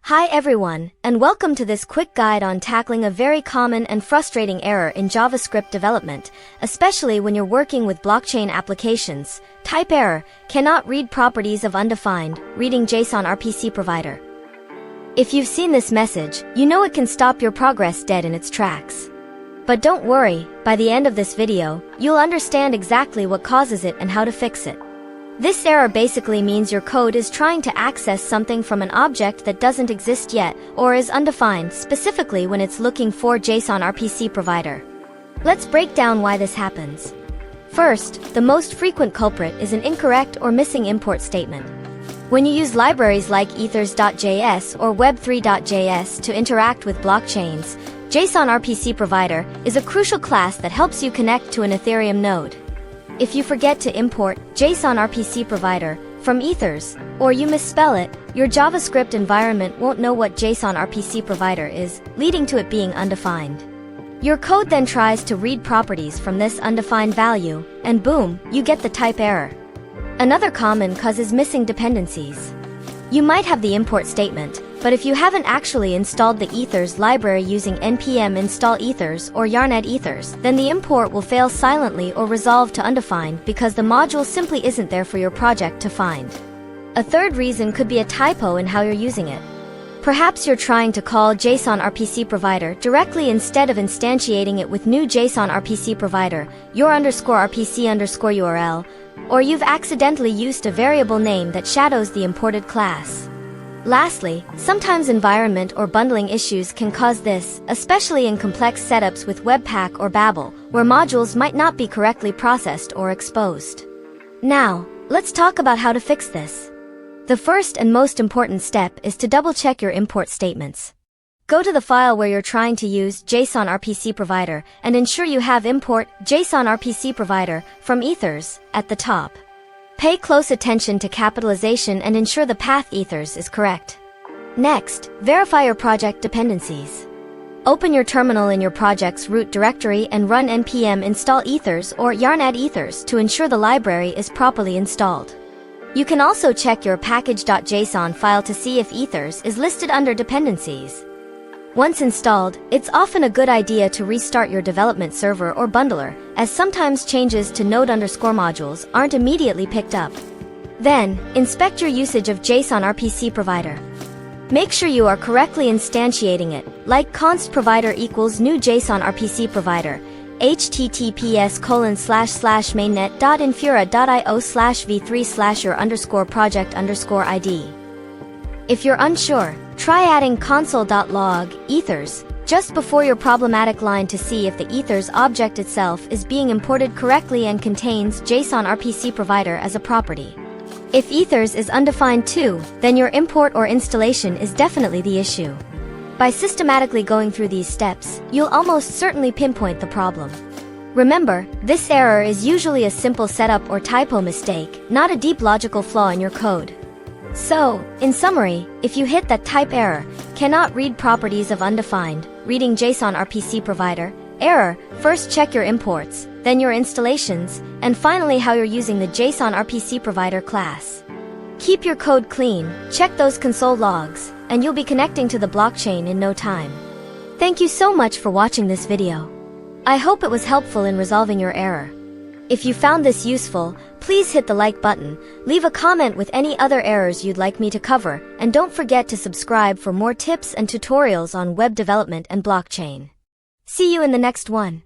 Hi everyone, and welcome to this quick guide on tackling a very common and frustrating error in JavaScript development, especially when you're working with blockchain applications. TypeError, cannot read properties of undefined, reading JSON RPC provider. If you've seen this message, you know it can stop your progress dead in its tracks. But don't worry, by the end of this video, you'll understand exactly what causes it and how to fix it. This error basically means your code is trying to access something from an object that doesn't exist yet, or is undefined, specifically when it's looking for JSON RPC provider. Let's break down why this happens. First, the most frequent culprit is an incorrect or missing import statement. When you use libraries like ethers.js or web3.js to interact with blockchains, JSON RPC provider is a crucial class that helps you connect to an Ethereum node. If you forget to import JSON RPC provider from ethers, or you misspell it, your JavaScript environment won't know what JSON RPC provider is, leading to it being undefined. Your code then tries to read properties from this undefined value, and boom, you get the type error. Another common cause is missing dependencies. You might have the import statement, but if you haven't actually installed the ethers library using npm install ethers or yarn-add ethers, then the import will fail silently or resolve to undefined because the module simply isn't there for your project to find. A third reason could be a typo in how you're using it. Perhaps you're trying to call JSON RPC provider directly instead of instantiating it with new JSON RPC provider, your _RPC _URL, or you've accidentally used a variable name that shadows the imported class. Lastly, sometimes environment or bundling issues can cause this, especially in complex setups with Webpack or Babel, where modules might not be correctly processed or exposed. Now, let's talk about how to fix this. The first and most important step is to double-check your import statements. Go to the file where you're trying to use JSON RPC provider and ensure you have import JSON RPC provider from ethers at the top. Pay close attention to capitalization and ensure the path ethers is correct. Next, verify your project dependencies. Open your terminal in your project's root directory and run npm install ethers or yarn-add ethers to ensure the library is properly installed. You can also check your package.json file to see if ethers is listed under dependencies. Once installed, it's often a good idea to restart your development server or bundler, as sometimes changes to node_modules aren't immediately picked up. Then, inspect your usage of JSON RPC provider. Make sure you are correctly instantiating it, like const provider equals new JSON RPC provider, https://mainnet.infura.io/v3/your_project_id. If you're unsure, try adding console.log ethers just before your problematic line to see if the ethers object itself is being imported correctly and contains JSON RPC provider as a property. If ethers is undefined too, then your import or installation is definitely the issue. By systematically going through these steps, you'll almost certainly pinpoint the problem. Remember, this error is usually a simple setup or typo mistake, not a deep logical flaw in your code. So, in summary, if you hit that type error, cannot read properties of undefined, reading JSON RPC provider, error, first check your imports, then your installations, and finally how you're using the JSON RPC provider class. Keep your code clean, check those console logs, and you'll be connecting to the blockchain in no time. Thank you so much for watching this video. I hope it was helpful in resolving your error. If you found this useful, please hit the like button, leave a comment with any other errors you'd like me to cover, and don't forget to subscribe for more tips and tutorials on web development and blockchain. See you in the next one.